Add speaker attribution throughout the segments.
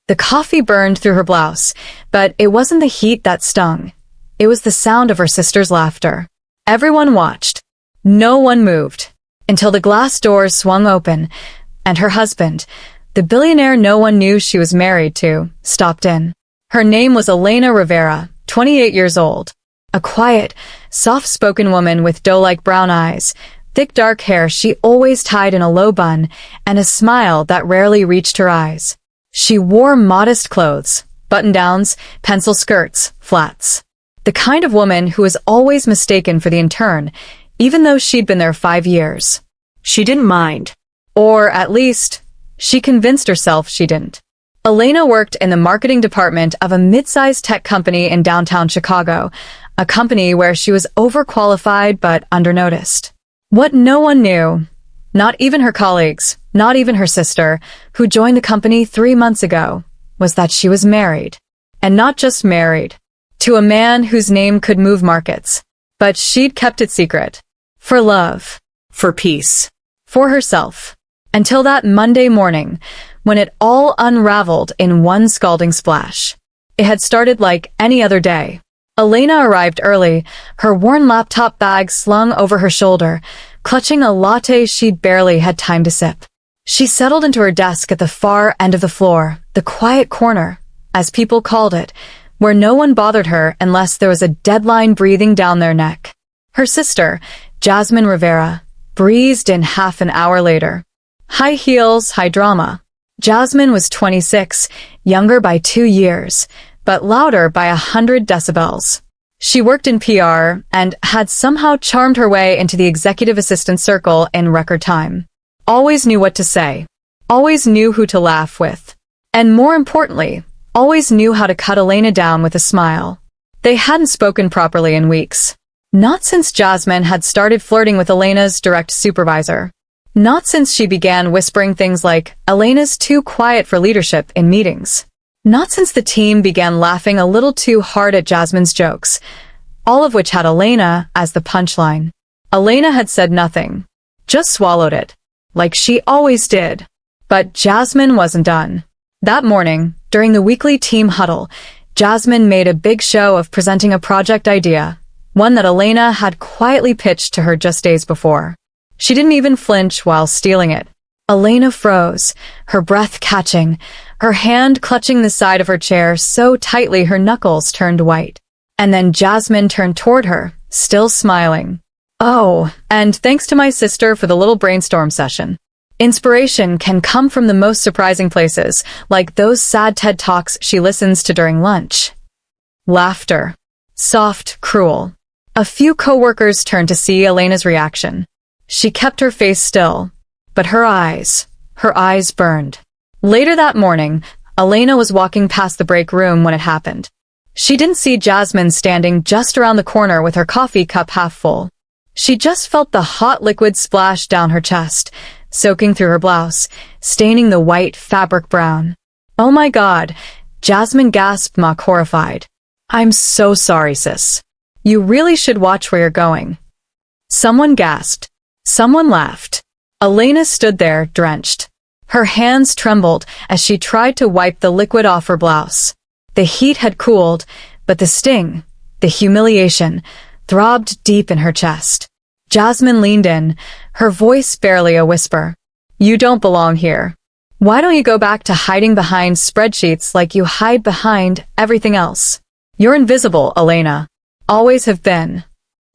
Speaker 1: The coffee burned through her blouse, but it wasn't the heat that stung. It was the sound of her sister's laughter. Everyone watched. No one moved, until the glass doors swung open, and her husband, the billionaire no one knew she was married to, stopped in. Her name was Elena Rivera, 28 years old. A quiet, soft-spoken woman with doe-like brown eyes, thick dark hair she always tied in a low bun, and a smile that rarely reached her eyes. She wore modest clothes, button-downs, pencil skirts, flats. The kind of woman who was always mistaken for the intern, even though she'd been there 5 years.
Speaker 2: She didn't mind.
Speaker 1: Or, at least, she convinced herself she didn't. Elena worked in the marketing department of a mid-sized tech company in downtown Chicago, a company where she was overqualified but undernoticed. What no one knew, not even her colleagues, not even her sister, who joined the company 3 months ago, was that she was married. And not just married. To a man whose name could move markets. But she'd kept it secret. For love.
Speaker 2: For peace.
Speaker 1: For herself. Until that Monday morning, when it all unraveled in one scalding splash. It had started like any other day. Elena arrived early, her worn laptop bag slung over her shoulder, clutching a latte she'd barely had time to sip. She settled into her desk at the far end of the floor, the quiet corner, as people called it, where no one bothered her unless there was a deadline breathing down their neck. Her sister, Jasmine Rivera, breezed in half an hour later. High heels, high drama. Jasmine was 26, younger by 2 years, but louder by 100 decibels. She worked in PR and had somehow charmed her way into the executive assistant circle in record time. Always knew what to say. Always knew who to laugh with. And more importantly, always knew how to cut Elena down with a smile. They hadn't spoken properly in weeks. Not since Jasmine had started flirting with Elena's direct supervisor. Not since she began whispering things like, "Elena's too quiet for leadership" in meetings. Not since the team began laughing a little too hard at Jasmine's jokes, all of which had Elena as the punchline. Elena had said nothing. Just swallowed it. Like she always did. But Jasmine wasn't done. That morning, during the weekly team huddle, Jasmine made a big show of presenting a project idea, one that Elena had quietly pitched to her just days before. She didn't even flinch while stealing it. Elena froze, her breath catching, her hand clutching the side of her chair so tightly her knuckles turned white. And then Jasmine turned toward her, still smiling. "Oh, and thanks to my sister for the little brainstorm session. Inspiration can come from the most surprising places, like those sad TED Talks she listens to during lunch." Laughter. Soft, cruel. A few coworkers turned to see Elena's reaction. She kept her face still, but her eyes burned. Later that morning, Elena was walking past the break room when it happened. She didn't see Jasmine standing just around the corner with her coffee cup half full. She just felt the hot liquid splash down her chest, soaking through her blouse, staining the white fabric brown. "Oh my God," Jasmine gasped, mock horrified. "I'm so sorry, sis. You really should watch where you're going." Someone gasped. Someone laughed. Elena stood there, drenched. Her hands trembled as she tried to wipe the liquid off her blouse. The heat had cooled, but the sting, the humiliation, throbbed deep in her chest. Jasmine leaned in, her voice barely a whisper. "You don't belong here. Why don't you go back to hiding behind spreadsheets like you hide behind everything else? You're invisible, Elena. Always have been."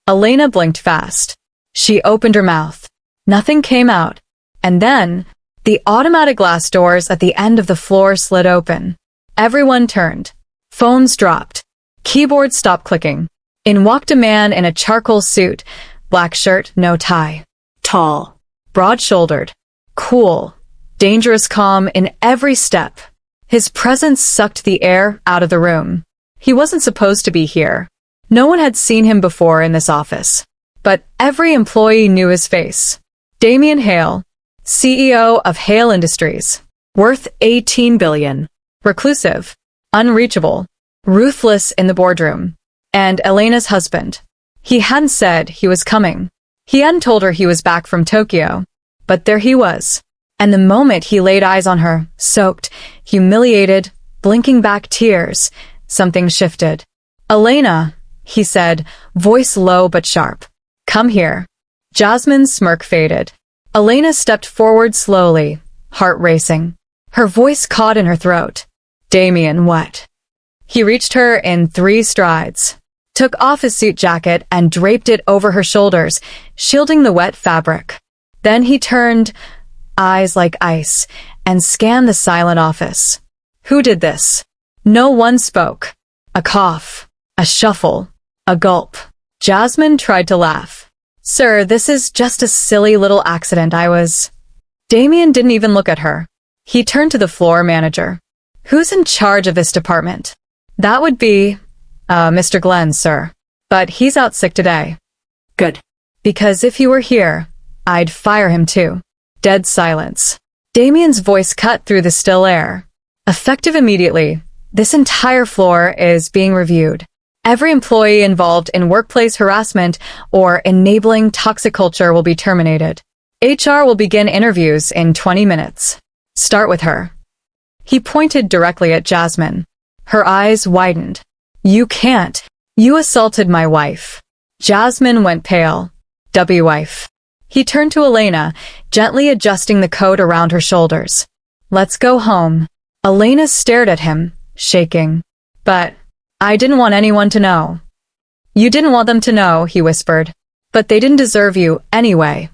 Speaker 1: Elena blinked fast. She opened her mouth. Nothing came out. And then, the automatic glass doors at the end of the floor slid open. Everyone turned. Phones dropped. Keyboards stopped clicking. In walked a man in a charcoal suit, black shirt, no tie.
Speaker 2: Tall.
Speaker 1: Broad-shouldered. Cool. Dangerous calm in every step. His presence sucked the air out of the room. He wasn't supposed to be here. No one had seen him before in this office. But every employee knew his face. Damien Hale, CEO of Hale Industries. Worth $18 billion. Reclusive. Unreachable. Ruthless in the boardroom. And Elena's husband. He hadn't said he was coming. He hadn't told her he was back from Tokyo. But there he was. And the moment he laid eyes on her, soaked, humiliated, blinking back tears. Something shifted. "Elena," he said, voice low but sharp. "Come here." Jasmine's smirk faded. Elena stepped forward slowly, heart racing. Her voice caught in her throat. "Damien, what?" He reached her in 3 strides, took off his suit jacket and draped it over her shoulders, shielding the wet fabric. Then he turned, eyes like ice, and scanned the silent office. Who did this? No one spoke. A cough, a shuffle, a gulp. Jasmine tried to laugh. "Sir, this is just a silly little accident. Damien didn't even look at her. He turned to the floor manager. "Who's in charge of this department?" "That would be, Mr. Glenn, sir. But he's out sick today."
Speaker 2: "Good."
Speaker 1: "Because if he were here, I'd fire him too." Dead silence. Damien's voice cut through the still air. "Effective immediately, this entire floor is being reviewed. Every employee involved in workplace harassment or enabling toxic culture will be terminated. HR will begin interviews in 20 minutes. Start with her." He pointed directly at Jasmine. Her eyes widened. "You can't. You assaulted my wife." Jasmine went pale. "Wife." He turned to Elena, gently adjusting the coat around her shoulders. "Let's go home." Elena stared at him, shaking. "But I didn't want anyone to know." "You didn't want them to know," he whispered. "But they didn't deserve you anyway."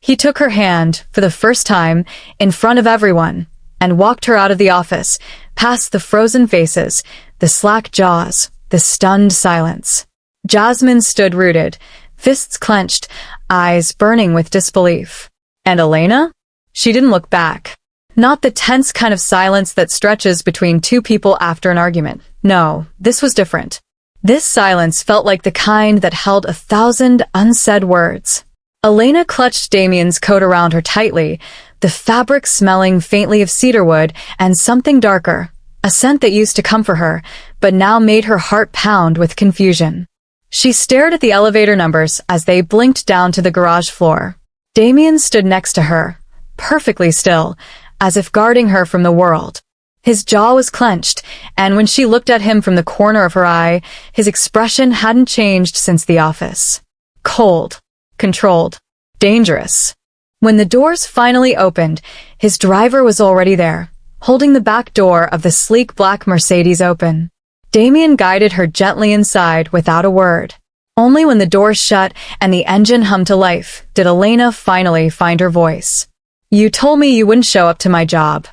Speaker 1: He took her hand, for the first time, in front of everyone, and walked her out of the office, past the frozen faces, the slack jaws, the stunned silence. Jasmine stood rooted, fists clenched, eyes burning with disbelief. And Elena? She didn't look back. Not the tense kind of silence that stretches between 2 people after an argument. No, this was different. This silence felt like the kind that held 1,000 unsaid words. Elena clutched Damien's coat around her tightly, the fabric smelling faintly of cedarwood and something darker, a scent that used to comfort her, but now made her heart pound with confusion. She stared at the elevator numbers as they blinked down to the garage floor. Damien stood next to her, perfectly still, as if guarding her from the world. His jaw was clenched, and when she looked at him from the corner of her eye, his expression hadn't changed since the office. Cold, controlled, dangerous. When the doors finally opened, his driver was already there, holding the back door of the sleek black Mercedes open. Damien guided her gently inside without a word. Only when the doors shut and the engine hummed to life did Elena finally find her voice. "You told me you wouldn't show up to my job."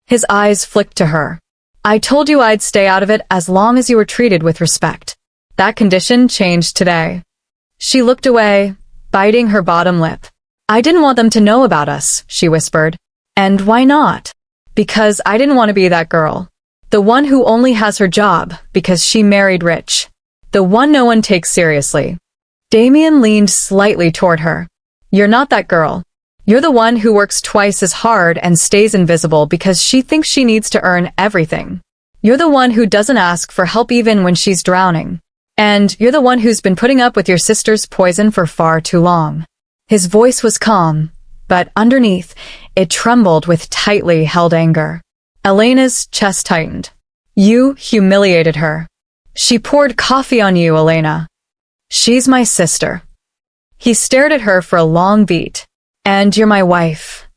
Speaker 1: His eyes flicked to her. "I told you I'd stay out of it as long as you were treated with respect. That condition changed today." She looked away, biting her bottom lip. "I didn't want them to know about us," she whispered. "And why not?" "Because I didn't want to be that girl. The one who only has her job because she married rich. The one no one takes seriously." Damien leaned slightly toward her. "You're not that girl. You're the one who works twice as hard and stays invisible because she thinks she needs to earn everything. You're the one who doesn't ask for help even when she's drowning. And you're the one who's been putting up with your sister's poison for far too long." His voice was calm, but underneath, it trembled with tightly held anger. Elena's chest tightened. "You humiliated her. She poured coffee on you, Elena. She's my sister." He stared at her for a long beat. "And you're my wife."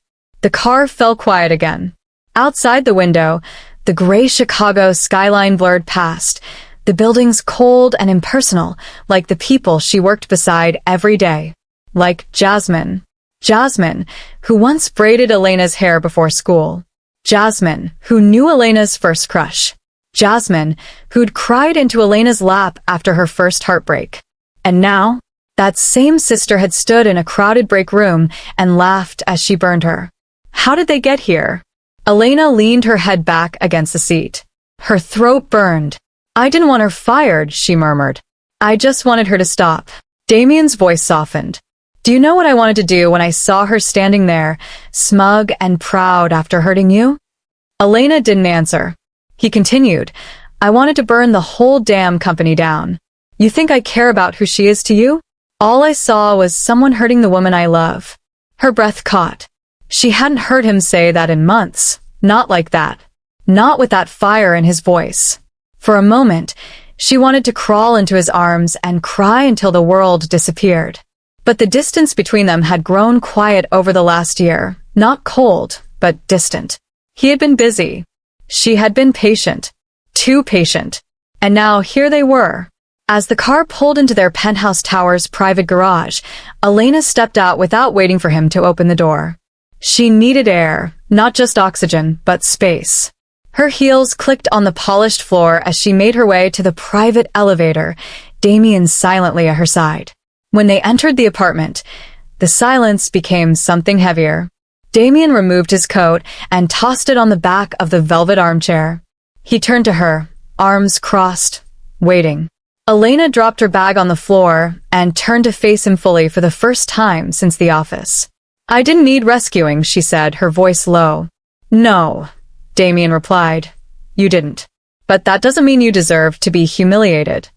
Speaker 1: The car fell quiet again. Outside the window, the gray Chicago skyline blurred past, the buildings cold and impersonal, like the people she worked beside every day. Like Jasmine. Jasmine, who once braided Elena's hair before school. Jasmine, who knew Elena's first crush. Jasmine, who'd cried into Elena's lap after her first heartbreak. And now, that same sister had stood in a crowded break room and laughed as she burned her. How did they get here? Elena leaned her head back against the seat. Her throat burned. "I didn't want her fired," she murmured. "I just wanted her to stop." Damien's voice softened. "Do you know what I wanted to do when I saw her standing there, smug and proud after hurting you?" Elena didn't answer. He continued, "I wanted to burn the whole damn company down. You think I care about who she is to you? All I saw was someone hurting the woman I love." Her breath caught. She hadn't heard him say that in months. Not like that. not with that fire in his voice. For a moment, she wanted to crawl into his arms and cry until the world disappeared. But the distance between them had grown quiet over the last year, not cold, but distant. He had been busy. She had been patient. Too patient. And now here they were. As the car pulled into their penthouse tower's private garage, Elena stepped out without waiting for him to open the door. She needed air, not just oxygen, but space. Her heels clicked on the polished floor as she made her way to the private elevator, Damien silently at her side. When they entered the apartment, the silence became something heavier. Damien removed his coat and tossed it on the back of the velvet armchair. He turned to her, arms crossed, waiting. Elena dropped her bag on the floor and turned to face him fully for the first time since the office. "I didn't need rescuing," she said, her voice low. "No," Damien replied. "You didn't. But that doesn't mean you deserve to be humiliated."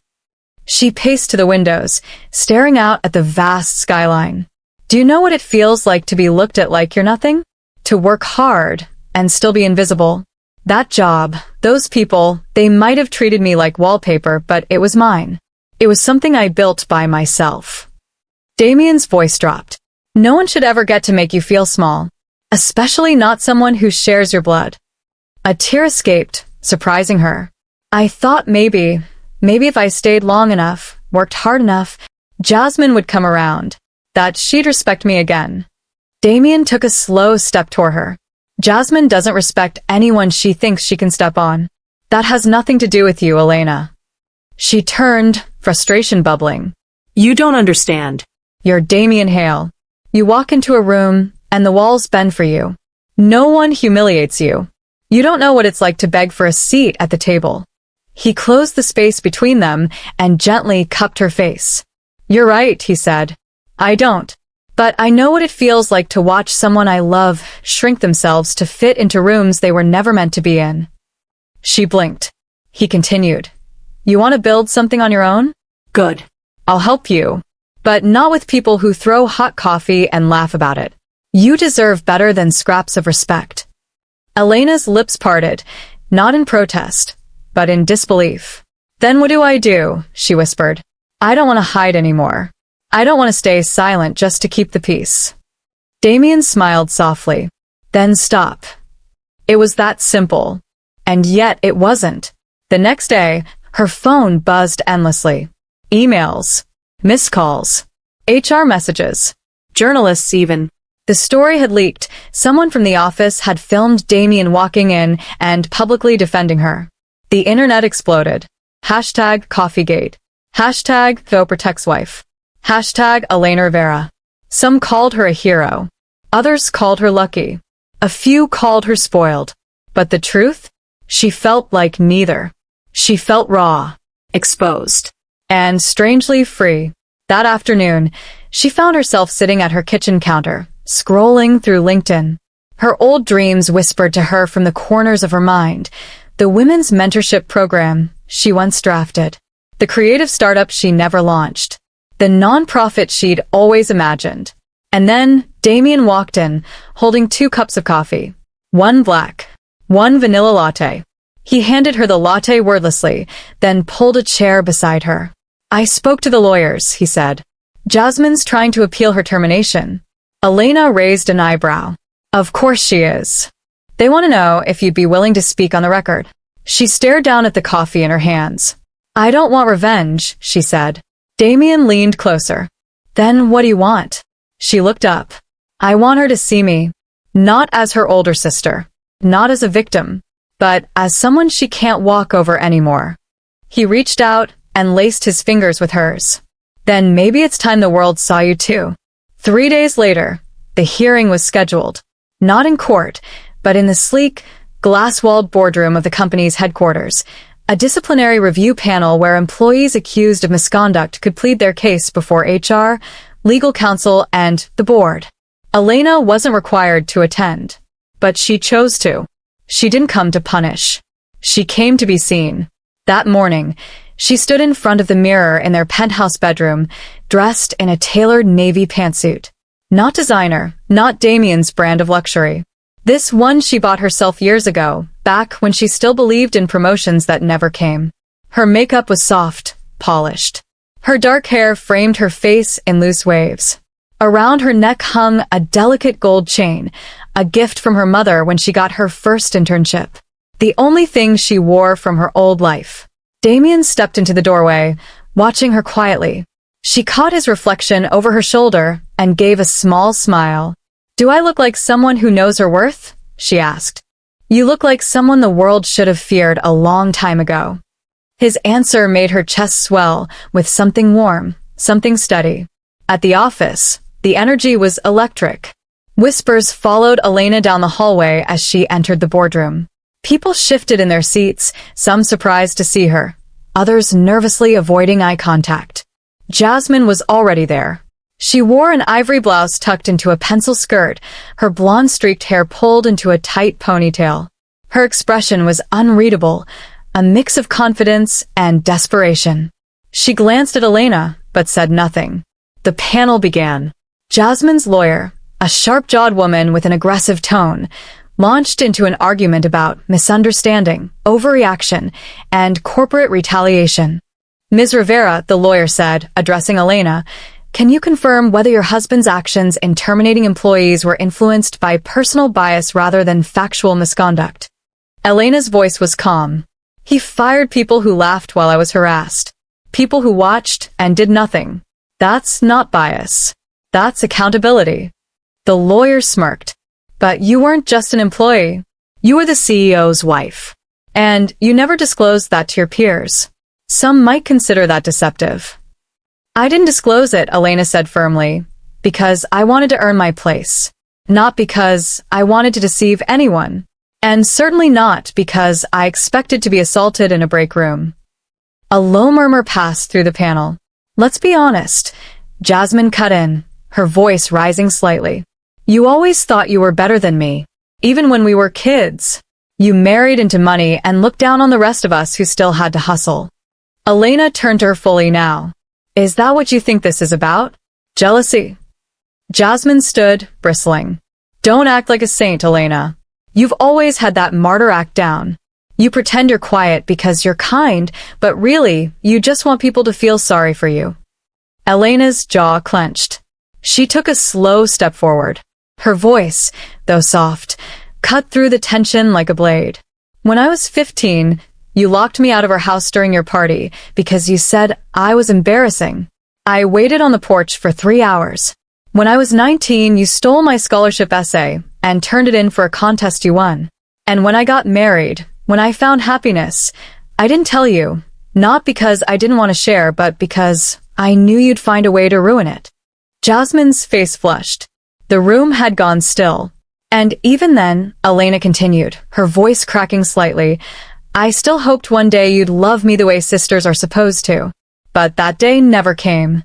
Speaker 1: She paced to the windows, staring out at the vast skyline. "Do you know what it feels like to be looked at like you're nothing? To work hard and still be invisible? That job, those people, they might have treated me like wallpaper, but it was mine. It was something I built by myself." Damien's voice dropped. "No one should ever get to make you feel small, especially not someone who shares your blood." A tear escaped, surprising her. "I thought maybe if I stayed long enough, worked hard enough, Jasmine would come around, that she'd respect me again." Damien took a slow step toward her. "Jasmine doesn't respect anyone she thinks she can step on. That has nothing to do with you, Elena." She turned, frustration bubbling.
Speaker 2: "You don't understand."
Speaker 1: "You're Damien Hale. You walk into a room, and the walls bend for you. No one humiliates you. You don't know what it's like to beg for a seat at the table." He closed the space between them and gently cupped her face. "You're right," he said. "I don't. But I know what it feels like to watch someone I love shrink themselves to fit into rooms they were never meant to be in." She blinked. He continued. "You want to build something on your own?
Speaker 2: Good.
Speaker 1: I'll help you. But not with people who throw hot coffee and laugh about it. You deserve better than scraps of respect." Elena's lips parted, not in protest, but in disbelief. "Then what do I do?" she whispered. "I don't want to hide anymore. I don't want to stay silent just to keep the peace." Damien smiled softly. "Then stop." It was that simple. And yet it wasn't. The next day, her phone buzzed endlessly. Emails, missed calls, HR messages, journalists even. The story had leaked. Someone from the office had filmed Damien walking in and publicly defending her. The internet exploded. Hashtag Coffeegate. Hashtag Tho Protects Wife. Hashtag Elena Rivera. Some called her a hero. Others called her lucky. A few called her spoiled. But the truth? She felt like neither. She felt raw, exposed, and strangely free. That afternoon, she found herself sitting at her kitchen counter, scrolling through LinkedIn. Her old dreams whispered to her from the corners of her mind. The women's mentorship program she once drafted. The creative startup she never launched. The nonprofit she'd always imagined. And then Damien walked in, holding 2 cups of coffee. One black, one vanilla latte. He handed her the latte wordlessly, then pulled a chair beside her. "I spoke to the lawyers," he said. "Jasmine's trying to appeal her termination." Elena raised an eyebrow. "Of course she is. They want to know if you'd be willing to speak on the record." She stared down at the coffee in her hands. "I don't want revenge," she said. Damien leaned closer. "Then what do you want?" She looked up. "I want her to see me, not as her older sister, not as a victim, but as someone she can't walk over anymore." He reached out and laced his fingers with hers. "Then maybe it's time the world saw you too." 3 days later, the hearing was scheduled. Not in court, but in the sleek, glass-walled boardroom of the company's headquarters, a disciplinary review panel where employees accused of misconduct could plead their case before HR, legal counsel, and the board. Elena wasn't required to attend, but she chose to. She didn't come to punish. She came to be seen. That morning, she stood in front of the mirror in their penthouse bedroom, dressed in a tailored navy pantsuit. Not designer, not Damien's brand of luxury. This one she bought herself years ago, back when she still believed in promotions that never came. Her makeup was soft, polished. Her dark hair framed her face in loose waves. Around her neck hung a delicate gold chain, a gift from her mother when she got her first internship. The only thing she wore from her old life. Damien stepped into the doorway, watching her quietly. She caught his reflection over her shoulder and gave a small smile. "Do I look like someone who knows her worth?" she asked. "You look like someone the world should have feared a long time ago." His answer made her chest swell with something warm, something steady. At the office, the energy was electric. Whispers followed Elena down the hallway as she entered the boardroom. People shifted in their seats, some surprised to see her, others nervously avoiding eye contact. Jasmine was already there. She wore an ivory blouse tucked into a pencil skirt, her blonde-streaked hair pulled into a tight ponytail. Her expression was unreadable, a mix of confidence and desperation. She glanced at Elena, but said nothing. The panel began. Jasmine's lawyer, a sharp-jawed woman with an aggressive tone, launched into an argument about misunderstanding, overreaction, and corporate retaliation. "Ms. Rivera," the lawyer said, addressing Elena, "can you confirm whether your husband's actions in terminating employees were influenced by personal bias rather than factual misconduct?" Elena's voice was calm. "He fired people who laughed while I was harassed. People who watched and did nothing. That's not bias. That's accountability." The lawyer smirked. "But you weren't just an employee. You were the CEO's wife. And you never disclosed that to your peers. Some might consider that deceptive." "I didn't disclose it," Elena said firmly, "because I wanted to earn my place. Not because I wanted to deceive anyone. And certainly not because I expected to be assaulted in a break room." A low murmur passed through the panel. "Let's be honest," Jasmine cut in, her voice rising slightly. "You always thought you were better than me, even when we were kids. You married into money and looked down on the rest of us who still had to hustle." Elena turned to her fully now. "Is that what you think this is about? Jealousy?" Jasmine stood, bristling. "Don't act like a saint, Elena. You've always had that martyr act down. You pretend you're quiet because you're kind, but really, you just want people to feel sorry for you." Elena's jaw clenched. She took a slow step forward. Her voice, though soft, cut through the tension like a blade. "When I was 15, you locked me out of our house during your party because you said I was embarrassing. I waited on the porch for 3 hours. When I was 19, you stole my scholarship essay and turned it in for a contest you won. And when I got married, when I found happiness, I didn't tell you, not because I didn't want to share, but because I knew you'd find a way to ruin it." Jasmine's face flushed. The room had gone still. And even then, Elena continued, her voice cracking slightly, "I still hoped one day you'd love me the way sisters are supposed to. But that day never came."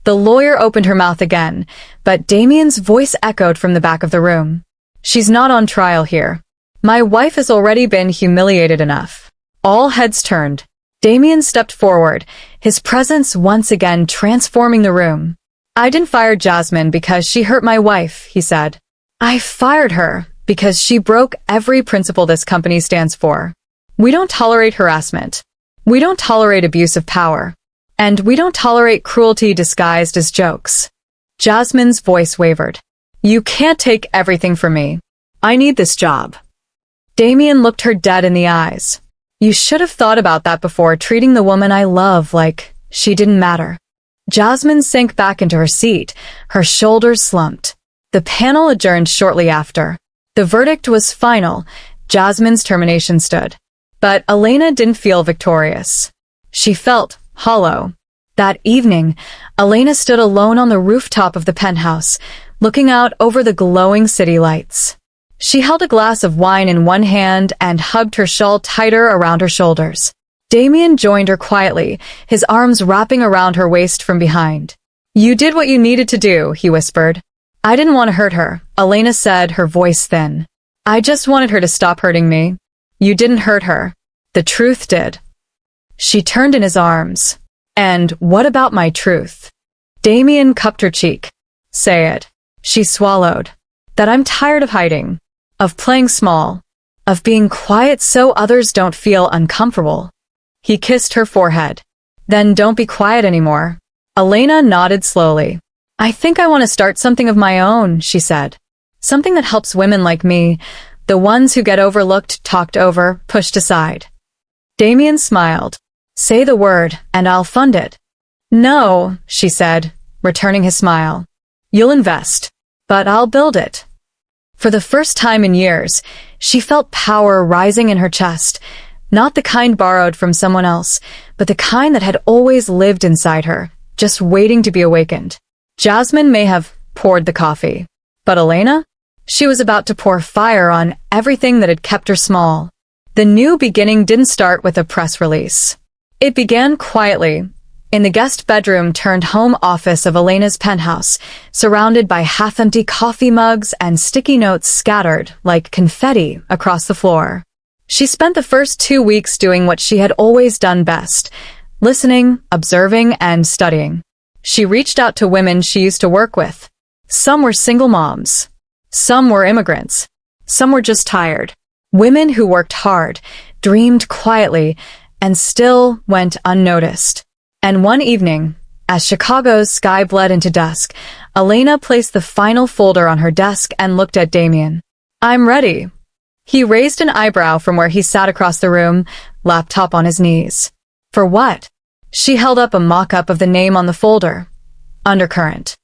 Speaker 1: The lawyer opened her mouth again, but Damien's voice echoed from the back of the room. "She's not on trial here. My wife has already been humiliated enough." All heads turned. Damien stepped forward, his presence once again transforming the room. "I didn't fire Jasmine because she hurt my wife," he said. "I fired her because she broke every principle this company stands for. We don't tolerate harassment. We don't tolerate abuse of power. And we don't tolerate cruelty disguised as jokes." Jasmine's voice wavered. "You can't take everything from me. I need this job." Damien looked her dead in the eyes. "You should have thought about that before treating the woman I love like she didn't matter." Jasmine sank back into her seat, her shoulders slumped. The panel adjourned shortly after. The verdict was final. Jasmine's termination stood. But Elena didn't feel victorious. She felt hollow. That evening, Elena stood alone on the rooftop of the penthouse, looking out over the glowing city lights. She held a glass of wine in one hand and hugged her shawl tighter around her shoulders. Damien joined her quietly, his arms wrapping around her waist from behind. "You did what you needed to do," he whispered. "I didn't want to hurt her," Elena said, her voice thin. "I just wanted her to stop hurting me." "You didn't hurt her. The truth did." She turned in his arms. "And what about my truth?" Damien cupped her cheek. "Say it." She swallowed. "That I'm tired of hiding. of playing small, of being quiet so others don't feel uncomfortable. He kissed her forehead. Then don't be quiet anymore. Elena nodded slowly. I think I want to start something of my own, she said. Something that helps women like me, the ones who get overlooked, talked over, pushed aside. Damien smiled. Say the word, and I'll fund it. No, she said, returning his smile. You'll invest, but I'll build it. For the first time in years, she felt power rising in her chest, not the kind borrowed from someone else, but the kind that had always lived inside her, just waiting to be awakened. Jasmine may have poured the coffee, but Elena? She was about to pour fire on everything that had kept her small. The new beginning didn't start with a press release. It began quietly, in the guest bedroom turned home office of Elena's penthouse, surrounded by half-empty coffee mugs and sticky notes scattered like confetti across the floor. She spent the first 2 weeks doing what she had always done best, listening, observing, and studying. She reached out to women she used to work with. Some were single moms. Some were immigrants. Some were just tired. Women who worked hard, dreamed quietly, and still went unnoticed. And one evening, as Chicago's sky bled into dusk, Elena placed the final folder on her desk and looked at Damien. I'm ready. He raised an eyebrow from where he sat across the room, laptop on his knees. For what? She held up a mock-up of the name on the folder. Undercurrent.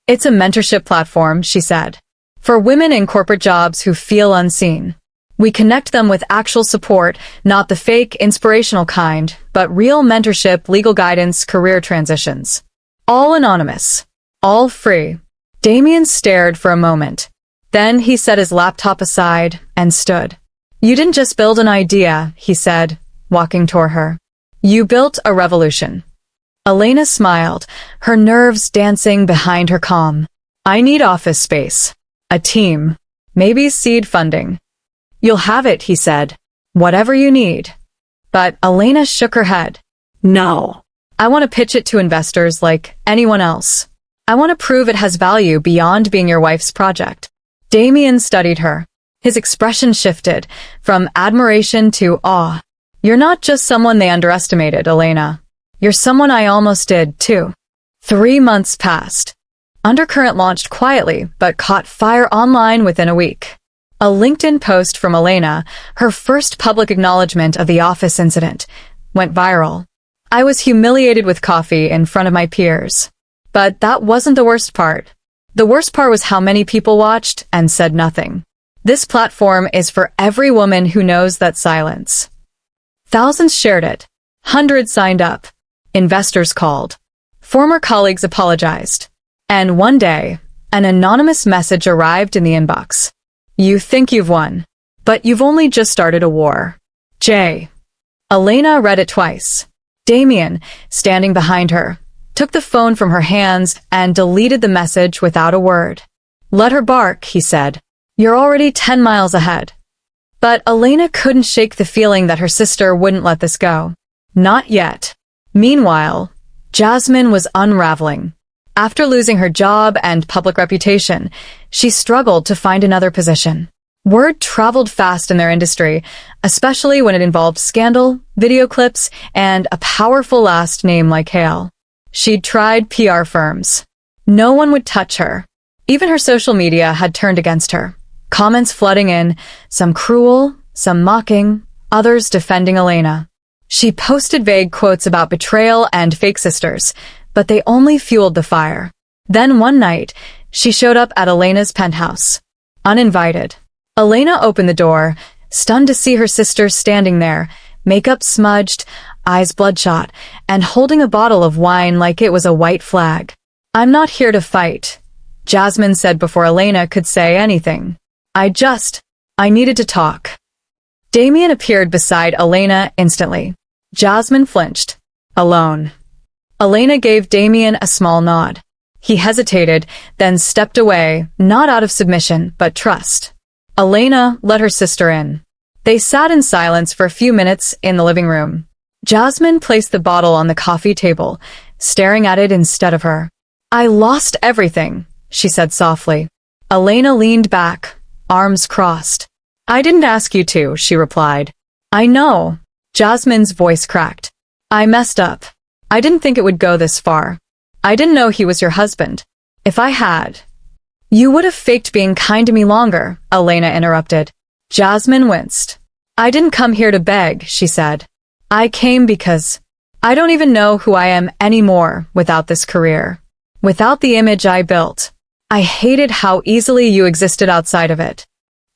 Speaker 1: It's a mentorship platform, she said. For women in corporate jobs who feel unseen. We connect them with actual support, not the fake, inspirational kind, but real mentorship, legal guidance, career transitions. All anonymous. All free. Damien stared for a moment. Then he set his laptop aside and stood. You didn't just build an idea, he said, walking toward her. You built a revolution. Elena smiled, her nerves dancing behind her calm. I need office space. A team. Maybe seed funding. You'll have it, he said. Whatever you need. But Elena shook her head. No. I want to pitch it to investors like anyone else. I want to prove it has value beyond being your wife's project. Damien studied her. His expression shifted from admiration to awe. You're not just someone they underestimated, Elena. You're someone I almost did, too. 3 months passed. Undercurrent launched quietly, but caught fire online within a week. A LinkedIn post from Elena, her first public acknowledgement of the office incident, went viral. I was humiliated with coffee in front of my peers. But that wasn't the worst part. The worst part was how many people watched and said nothing. This platform is for every woman who knows that silence. Thousands shared it. Hundreds signed up. Investors called. Former colleagues apologized. And one day, an anonymous message arrived in the inbox. You think you've won, but you've only just started a war. J. Elena read it twice. Damien, standing behind her, took the phone from her hands and deleted the message without a word. Let her bark, he said. You're already 10 miles ahead. But Elena couldn't shake the feeling that her sister wouldn't let this go. Not yet. Meanwhile, Jasmine was unraveling. After losing her job and public reputation, she struggled to find another position. Word traveled fast in their industry, especially when it involved scandal, video clips, and a powerful last name like Hale. She'd tried PR firms. No one would touch her. Even her social media had turned against her. Comments flooding in, some cruel, some mocking, others defending Elena. She posted vague quotes about betrayal and fake sisters, but they only fueled the fire. Then one night, she showed up at Elena's penthouse. Uninvited. Elena opened the door, stunned to see her sister standing there, makeup smudged, eyes bloodshot, and holding a bottle of wine like it was a white flag. I'm not here to fight, Jasmine said before Elena could say anything. I needed to talk. Damien appeared beside Elena instantly. Jasmine flinched. Alone. Elena gave Damien a small nod. He hesitated, then stepped away, not out of submission, but trust. Elena let her sister in. They sat in silence for a few minutes in the living room. Jasmine placed the bottle on the coffee table, staring at it instead of her. I lost everything, she said softly. Elena leaned back, arms crossed. I didn't ask you to, she replied. I know. Jasmine's voice cracked. I messed up. I didn't think it would go this far. I didn't know he was your husband. If I had, you would have faked being kind to me longer, Elena interrupted. Jasmine winced. I didn't come here to beg, she said. I came because I don't even know who I am anymore without this career. Without the image I built. I hated how easily you existed outside of it.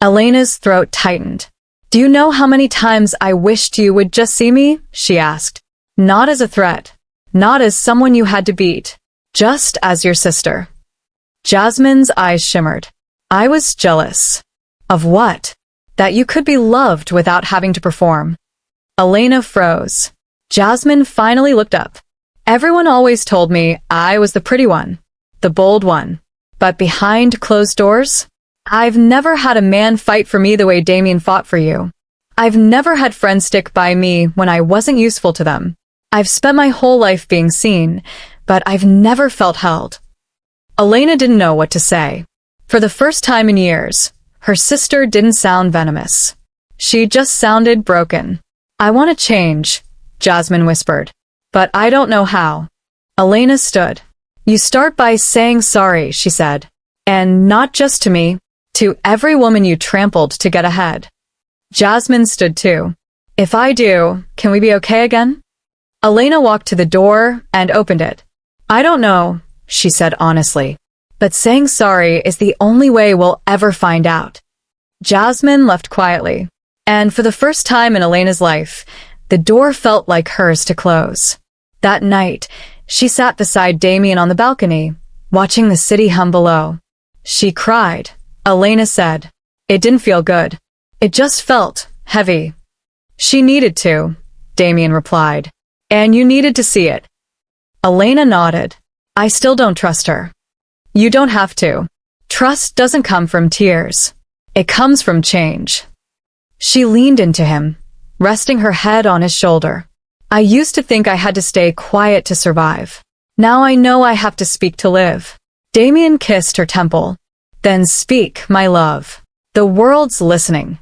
Speaker 1: Elena's throat tightened. Do you know how many times I wished you would just see me? She asked. Not as a threat. Not as someone you had to beat. Just as your sister. Jasmine's eyes shimmered. I was jealous. Of what? That you could be loved without having to perform. Elena froze. Jasmine finally looked up. Everyone always told me I was the pretty one. The bold one. But behind closed doors? I've never had a man fight for me the way Damien fought for you. I've never had friends stick by me when I wasn't useful to them. I've spent my whole life being seen, but I've never felt held. Elena didn't know what to say. For the first time in years, her sister didn't sound venomous. She just sounded broken. I want to change, Jasmine whispered. But I don't know how. Elena stood. You start by saying sorry, she said. And not just to me, to every woman you trampled to get ahead. Jasmine stood too. If I do, can we be okay again? Elena walked to the door and opened it. I don't know, she said honestly. But saying sorry is the only way we'll ever find out. Jasmine left quietly. And for the first time in Elena's life, the door felt like hers to close. That night, she sat beside Damien on the balcony, watching the city hum below. She cried. Elena said. It didn't feel good. It just felt heavy. She needed to, Damien replied. And you needed to see it. Elena nodded. I still don't trust her. You don't have to. Trust doesn't come from tears. It comes from change. She leaned into him, resting her head on his shoulder. I used to think I had to stay quiet to survive. Now I know I have to speak to live. Damien kissed her temple. Then speak, my love. The world's listening.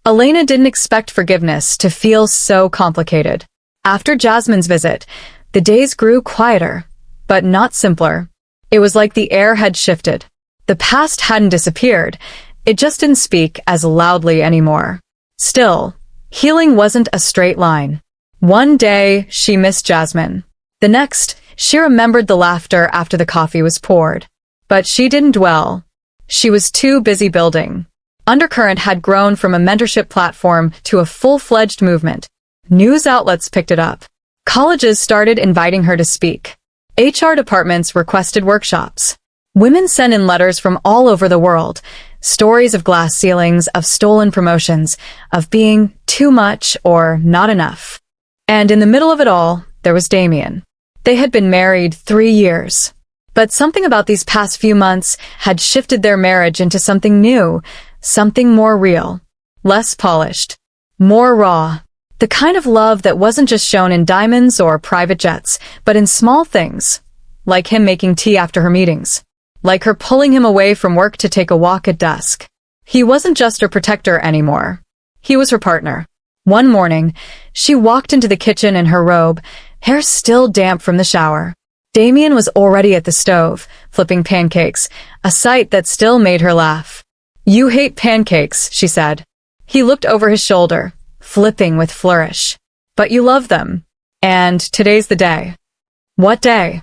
Speaker 1: Elena didn't expect forgiveness to feel so complicated. After Jasmine's visit, the days grew quieter, but not simpler. It was like the air had shifted. The past hadn't disappeared. It just didn't speak as loudly anymore. Still, healing wasn't a straight line. One day, she missed Jasmine. The next, she remembered the laughter after the coffee was poured. But she didn't dwell. She was too busy building. Undercurrent had grown from a mentorship platform to a full-fledged movement. News outlets picked it up. Colleges started inviting her to speak. HR departments requested workshops. Women sent in letters from all over the world. Stories of glass ceilings, of stolen promotions, of being too much or not enough. And in the middle of it all, there was Damien. They had been married 3 years. But something about these past few months had shifted their marriage into something new, something more real, less polished, more raw. The kind of love that wasn't just shown in diamonds or private jets, but in small things, like him making tea after her meetings, like her pulling him away from work to take a walk at dusk. He wasn't just her protector anymore. He was her partner. One morning, she walked into the kitchen in her robe, hair still damp from the shower. Damien was already at the stove, flipping pancakes, a sight that still made her laugh. You hate pancakes, she said. He looked over his shoulder, flipping with flourish. But you love them. And today's the day. What day?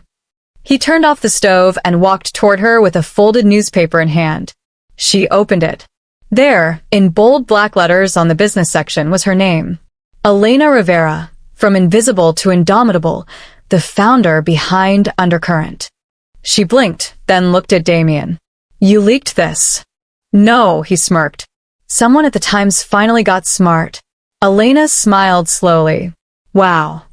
Speaker 1: He turned off the stove and walked toward her with a folded newspaper in hand. She opened it. There, in bold black letters on the business section, was her name. Elena Rivera, from invisible to indomitable, the founder behind Undercurrent. She blinked, then looked at Damien. You leaked this. No, he smirked. Someone at the Times finally got smart. Elena smiled slowly. Wow.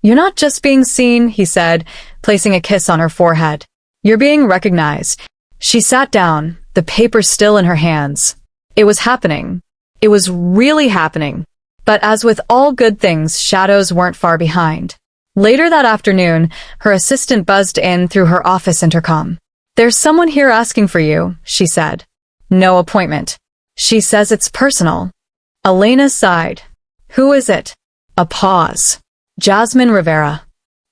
Speaker 1: You're not just being seen, he said, placing a kiss on her forehead. You're being recognized. She sat down, the paper still in her hands. It was happening. It was really happening. But as with all good things, shadows weren't far behind. Later that afternoon, her assistant buzzed in through her office intercom. There's someone here asking for you, she said. No appointment. She says it's personal. Elena sighed. Who is it? A pause. Jasmine Rivera.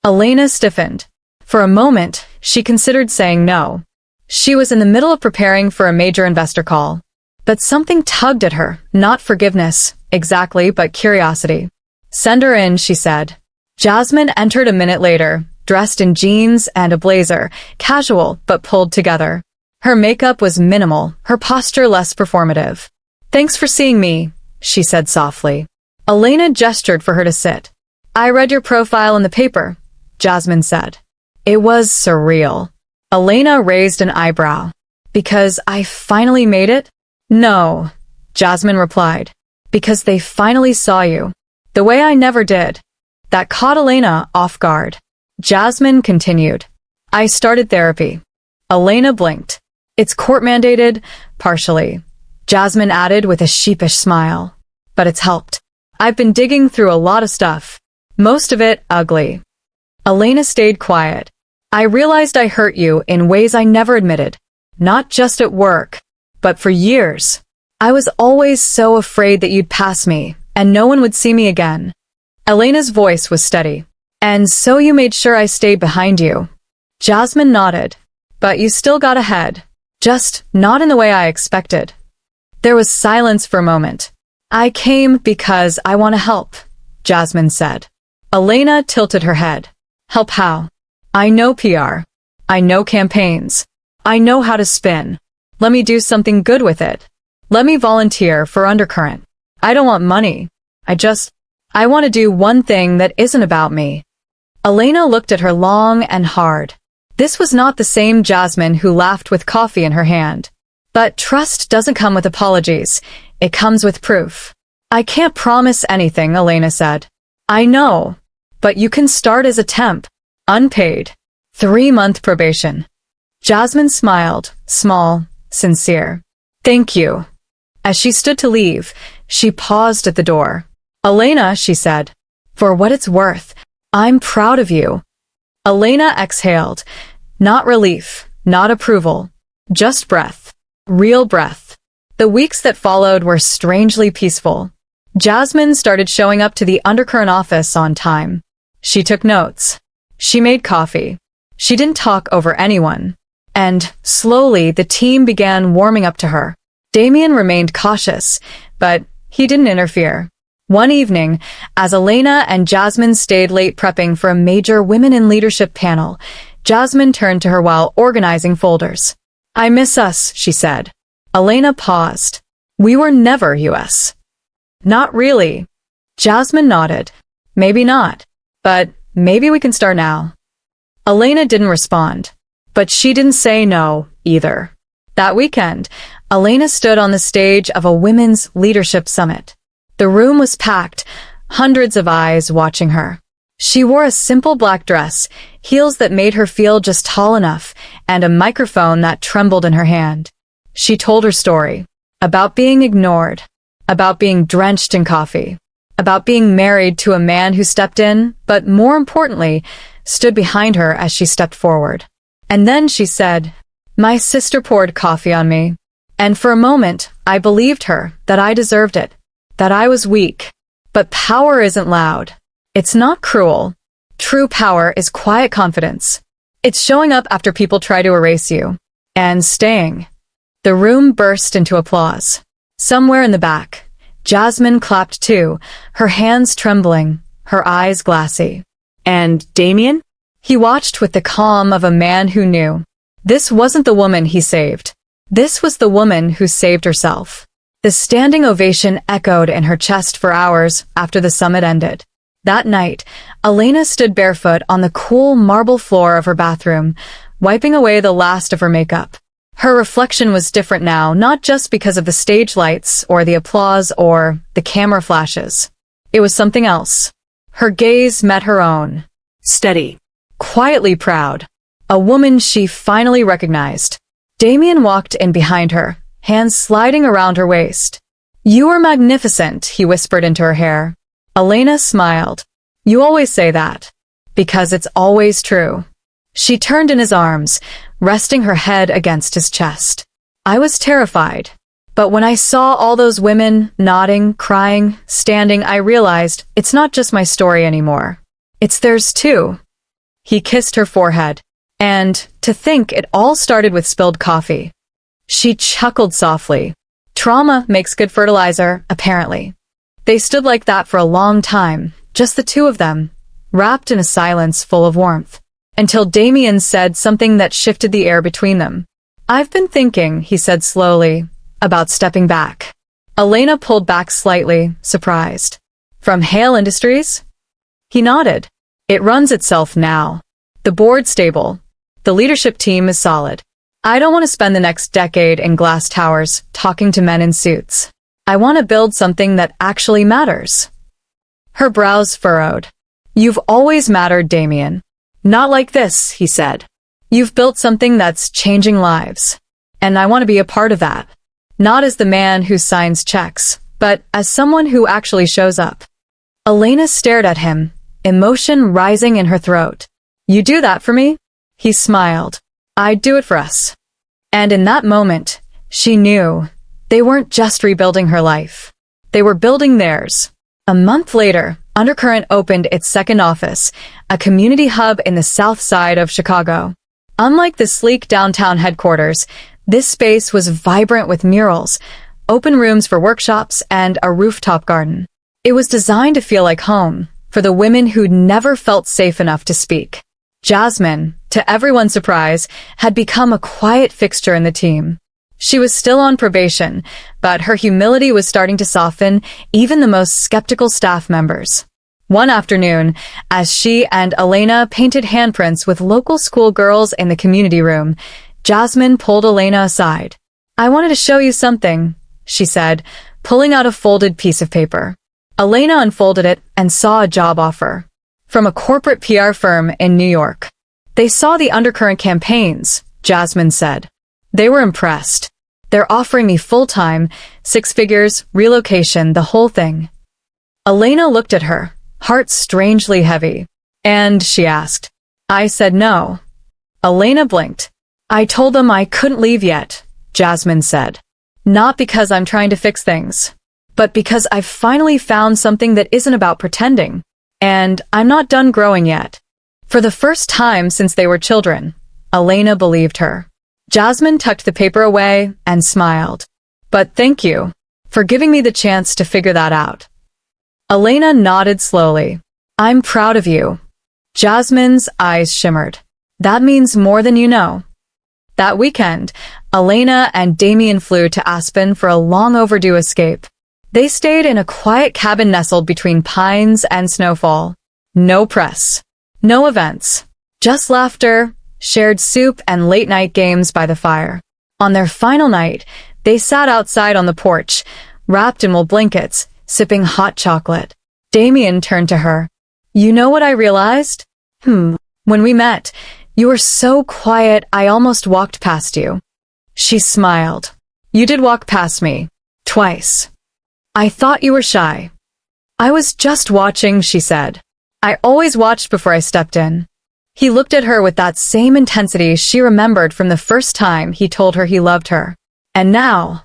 Speaker 1: Elena stiffened. For a moment, she considered saying no. She was in the middle of preparing for a major investor call. But something tugged at her, not forgiveness, exactly, but curiosity. Send her in, she said. Jasmine entered a minute later, dressed in jeans and a blazer, casual but pulled together. Her makeup was minimal, her posture less performative. Thanks for seeing me, she said softly. Elena gestured for her to sit. I read your profile in the paper, Jasmine said. It was surreal. Elena raised an eyebrow. Because I finally made it? No, Jasmine replied. Because they finally saw you. The way I never did. That caught Elena off guard. Jasmine continued. I started therapy. Elena blinked. It's court-mandated, partially. Jasmine added with a sheepish smile. But it's helped. I've been digging through a lot of stuff. Most of it ugly. Elena stayed quiet. I realized I hurt you in ways I never admitted. Not just at work, but for years. I was always so afraid that you'd pass me, and no one would see me again. Elena's voice was steady. And so you made sure I stayed behind you. Jasmine nodded. But you still got ahead. Just not in the way I expected. There was silence for a moment. I came because I want to help, Jasmine said. Elena tilted her head. Help how? I know PR. I know campaigns. I know how to spin. Let me do something good with it. Let me volunteer for Undercurrent. I don't want money. I want to do one thing that isn't about me. Elena looked at her long and hard. This was not the same Jasmine who laughed with coffee in her hand. But trust doesn't come with apologies. It comes with proof. I can't promise anything, Elena said. I know. But you can start as a temp. Unpaid. 3-month probation. Jasmine smiled, small, sincere. Thank you. As she stood to leave, she paused at the door. Elena, she said, for what it's worth, I'm proud of you. Elena exhaled. Not relief, not approval. Just breath. Real breath. The weeks that followed were strangely peaceful. Jasmine started showing up to the Undercurrent office on time. She took notes. She made coffee. She didn't talk over anyone. And, slowly, the team began warming up to her. Damien remained cautious, but he didn't interfere. One evening, as Elena and Jasmine stayed late prepping for a major Women in Leadership panel, Jasmine turned to her while organizing folders. I miss us, she said. Elena paused. We were never US. Not really. Jasmine nodded. Maybe not. But maybe we can start now. Elena didn't respond. But she didn't say no, either. That weekend, Elena stood on the stage of a women's leadership summit. The room was packed, hundreds of eyes watching her. She wore a simple black dress, heels that made her feel just tall enough, and a microphone that trembled in her hand. She told her story. About being ignored. About being drenched in coffee. About being married to a man who stepped in, but more importantly, stood behind her as she stepped forward. And then she said, my sister poured coffee on me. And for a moment, I believed her, that I deserved it, that I was weak. But power isn't loud. It's not cruel. True power is quiet confidence. It's showing up after people try to erase you. And staying. The room burst into applause. Somewhere in the back, Jasmine clapped too, her hands trembling, her eyes glassy.
Speaker 2: And Damien?
Speaker 1: He watched with the calm of a man who knew. This wasn't the woman he saved. This was the woman who saved herself. The standing ovation echoed in her chest for hours after the summit ended. That night, Elena stood barefoot on the cool marble floor of her bathroom, wiping away the last of her makeup. Her reflection was different now, not just because of the stage lights or the applause or the camera flashes. It was something else. Her gaze met her own.
Speaker 2: Steady.
Speaker 1: Quietly proud. A woman she finally recognized. Damien walked in behind her, hands sliding around her waist. You are magnificent, he whispered into her hair. Elena smiled. You always say that. Because it's always true. She turned in his arms, resting her head against his chest. I was terrified. But when I saw all those women nodding, crying, standing, I realized it's not just my story anymore. It's theirs too. He kissed her forehead. And to think it all started with spilled coffee. She chuckled softly. Trauma makes good fertilizer, apparently. They stood like that for a long time, just the two of them, wrapped in a silence full of warmth, until Damien said something that shifted the air between them. I've been thinking, he said slowly, about stepping back. Elena pulled back slightly, surprised. From Hale Industries? He nodded. It runs itself now. The board's stable. The leadership team is solid. I don't want to spend the next decade in glass towers talking to men in suits. I want to build something that actually matters. Her brows furrowed. You've always mattered, Damien. Not like this, he said. You've built something that's changing lives. And I want to be a part of that. Not as the man who signs checks, but as someone who actually shows up. Elena stared at him, emotion rising in her throat. You do that for me? He smiled. I'd do it for us. And in that moment, she knew they weren't just rebuilding her life. They were building theirs. A month later, Undercurrent opened its second office, a community hub in the south side of Chicago. Unlike the sleek downtown headquarters, this space was vibrant with murals, open rooms for workshops, and a rooftop garden. It was designed to feel like home for the women who'd never felt safe enough to speak. Jasmine, to everyone's surprise, had become a quiet fixture in the team. She was still on probation, but her humility was starting to soften even the most skeptical staff members. One afternoon, as she and Elena painted handprints with local school girls in the community room, Jasmine pulled Elena aside. I wanted to show you something, she said, pulling out a folded piece of paper. Elena unfolded it and saw a job offer. From a corporate PR firm in New York. They saw the Undercurrent campaigns, Jasmine said. They were impressed. They're offering me full-time, 6 figures, relocation, the whole thing. Elena looked at her, heart strangely heavy. And, she asked. I said no. Elena blinked. I told them I couldn't leave yet, Jasmine said. Not because I'm trying to fix things, but because I've finally found something that isn't about pretending. And I'm not done growing yet. For the first time since they were children, Elena believed her. Jasmine tucked the paper away and smiled. But thank you for giving me the chance to figure that out. Elena nodded slowly. I'm proud of you. Jasmine's eyes shimmered. That means more than you know. That weekend, Elena and Damien flew to Aspen for a long overdue escape. They stayed in a quiet cabin nestled between pines and snowfall. No press. No events. Just laughter, shared soup, and late-night games by the fire. On their final night, they sat outside on the porch, wrapped in wool blankets, sipping hot chocolate. Damien turned to her. You know what I realized? When we met, you were so quiet I almost walked past you. She smiled. You did walk past me. Twice. I thought you were shy. I was just watching, she said. I always watched before I stepped in. He looked at her with that same intensity she remembered from the first time he told her he loved her. And now,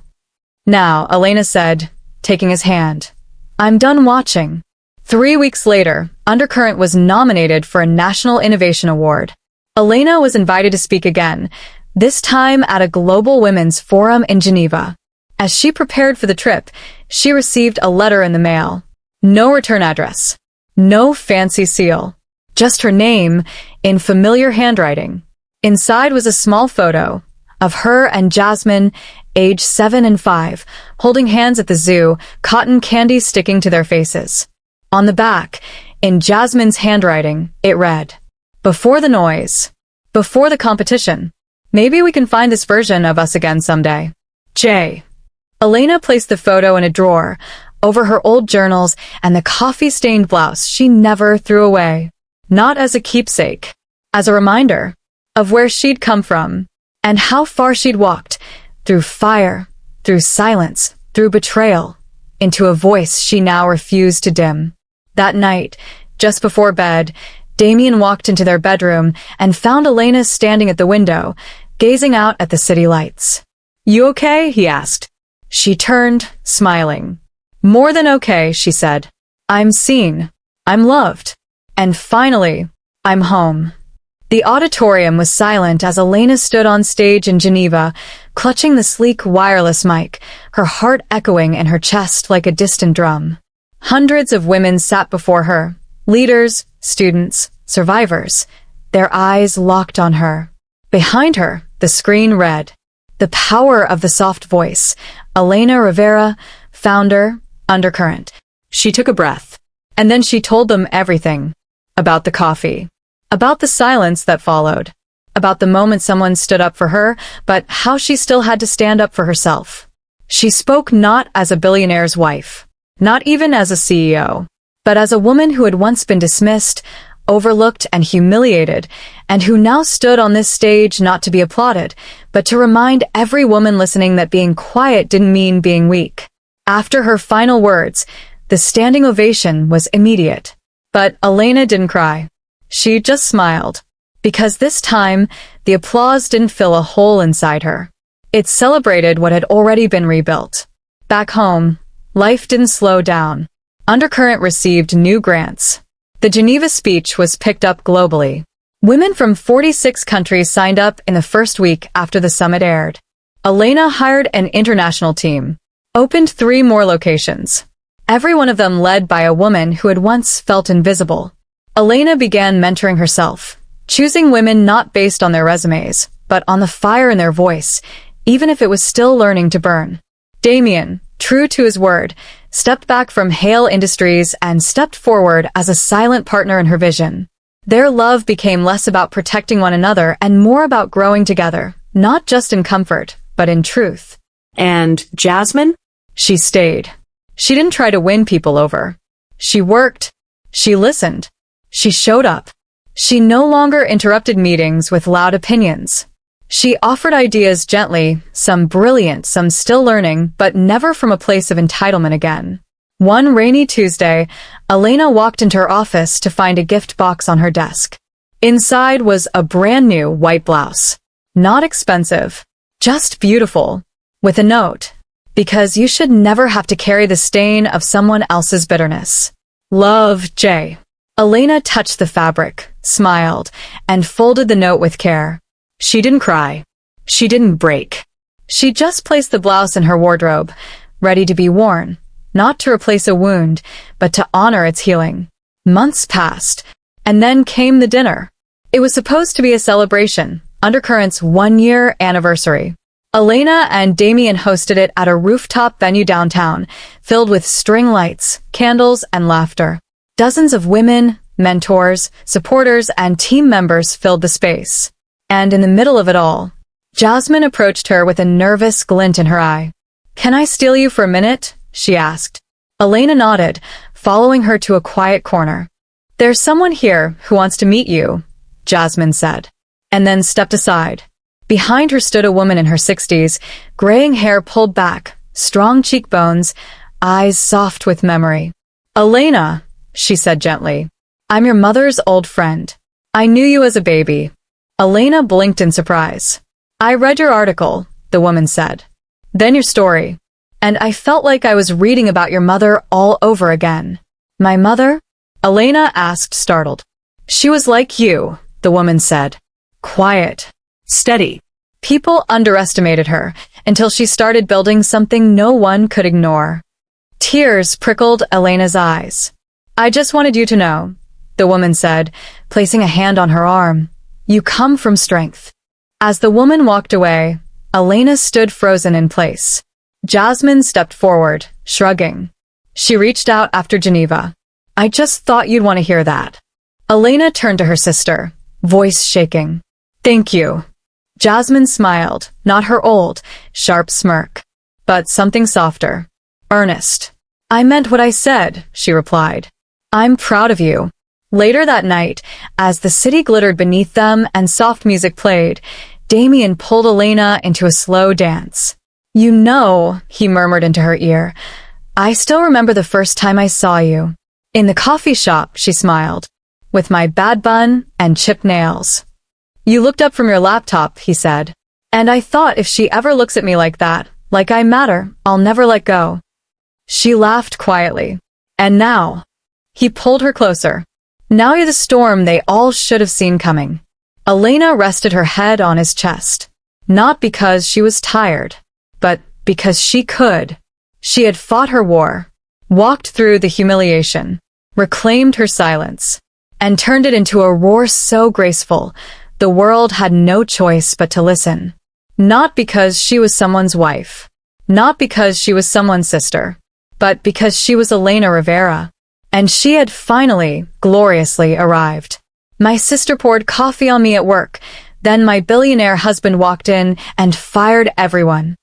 Speaker 1: Elena said, taking his hand. I'm done watching. 3 weeks later, Undercurrent was nominated for a National Innovation Award. Elena was invited to speak again, this time at a global women's forum in Geneva. As she prepared for the trip, she received a letter in the mail. No return address. No fancy seal. Just her name in familiar handwriting. Inside was a small photo of her and Jasmine, age 7 and 5, holding hands at the zoo, cotton candy sticking to their faces. On the back, in Jasmine's handwriting, it read, Before the noise. Before the competition. Maybe we can find this version of us again someday. J. Elena placed the photo in a drawer, over her old journals and the coffee-stained blouse she never threw away. Not as a keepsake. As a reminder of where she'd come from, and how far she'd walked, through fire, through silence, through betrayal, into a voice she now refused to dim. That night, just before bed, Damien walked into their bedroom and found Elena standing at the window, gazing out at the city lights. You okay? He asked. She turned, smiling. More than okay, she said. I'm seen. I'm loved. And finally, I'm home. The auditorium was silent as Elena stood on stage in Geneva, clutching the sleek wireless mic, her heart echoing in her chest like a distant drum. Hundreds of women sat before her, leaders, students, survivors, their eyes locked on her. Behind her, the screen read, "The power of the soft voice, Elena Rivera, founder, Undercurrent." She took a breath, and then she told them everything. About the coffee. About the silence that followed. About the moment someone stood up for her, but how she still had to stand up for herself. She spoke not as a billionaire's wife, not even as a CEO, but as a woman who had once been dismissed, overlooked, and humiliated, and who now stood on this stage not to be applauded, but to remind every woman listening that being quiet didn't mean being weak. After her final words, the standing ovation was immediate. But Elena didn't cry. She just smiled. Because this time, the applause didn't fill a hole inside her. It celebrated what had already been rebuilt. Back home, life didn't slow down. Undercurrent received new grants. The Geneva speech was picked up globally. Women from 46 countries signed up in the first week after the summit aired. Elena hired an international team, opened 3 more locations. Every one of them led by a woman who had once felt invisible. Elena began mentoring herself, choosing women not based on their resumes, but on the fire in their voice, even if it was still learning to burn. Damien, true to his word, stepped back from Hale Industries and stepped forward as a silent partner in her vision. Their love became less about protecting one another and more about growing together, not just in comfort, but in truth.
Speaker 2: And Jasmine?
Speaker 1: She stayed. She didn't try to win people over. She worked. She listened. She showed up. She no longer interrupted meetings with loud opinions. She offered ideas gently, some brilliant, some still learning, but never from a place of entitlement again. One rainy Tuesday, Elena walked into her office to find a gift box on her desk. Inside was a brand new white blouse. Not expensive, just beautiful. With a note. Because you should never have to carry the stain of someone else's bitterness. Love, Jay. Elena touched the fabric, smiled, and folded the note with care. She didn't cry. She didn't break. She just placed the blouse in her wardrobe, ready to be worn, not to replace a wound, but to honor its healing. Months passed, and then came the dinner. It was supposed to be a celebration, Undercurrent's 1-year anniversary. Elena and Damien hosted it at a rooftop venue downtown, filled with string lights, candles, and laughter. Dozens of women, mentors, supporters, and team members filled the space. And in the middle of it all, Jasmine approached her with a nervous glint in her eye. "Can I steal you for a minute?" she asked. Elena nodded, following her to a quiet corner. "There's someone here who wants to meet you," Jasmine said, and then stepped aside. Behind her stood a woman in her 60s, graying hair pulled back, strong cheekbones, eyes soft with memory. "Elena," she said gently, "I'm your mother's old friend. I knew you as a baby." Elena blinked in surprise. "I read your article," the woman said. "Then your story. And I felt like I was reading about your mother all over again." "My mother?" Elena asked, startled. "She was like you," the woman said. Quiet. Steady. People underestimated her until she started building something no one could ignore. Tears prickled Elena's eyes. "I just wanted you to know," the woman said, placing a hand on her arm. "You come from strength." As the woman walked away, Elena stood frozen in place. Jasmine stepped forward, shrugging. She reached out after Geneva. "I just thought you'd want to hear that." Elena turned to her sister, voice shaking. "Thank you." Jasmine smiled, not her old, sharp smirk, but something softer. Earnest. "I meant what I said," she replied. "I'm proud of you." Later that night, as the city glittered beneath them and soft music played, Damien pulled Elena into a slow dance. "You know," he murmured into her ear, "I still remember the first time I saw you. In the coffee shop," she smiled, "with my bad bun and chipped nails. You looked up from your laptop," he said. "And I thought if she ever looks at me like that, Like I matter, I'll never let go. She laughed quietly. And now? He pulled her closer. Now you're the storm they all should have seen coming. Elena rested her head on his chest. Not because she was tired, but because she could. She had fought her war, walked through the humiliation, reclaimed her silence, and turned it into a roar so graceful, the world had no choice but to listen. Not because she was someone's wife, not because she was someone's sister, but because she was Elena Rivera. And she had finally, gloriously arrived. My sister poured coffee on me at work. Then my billionaire husband walked in and fired everyone.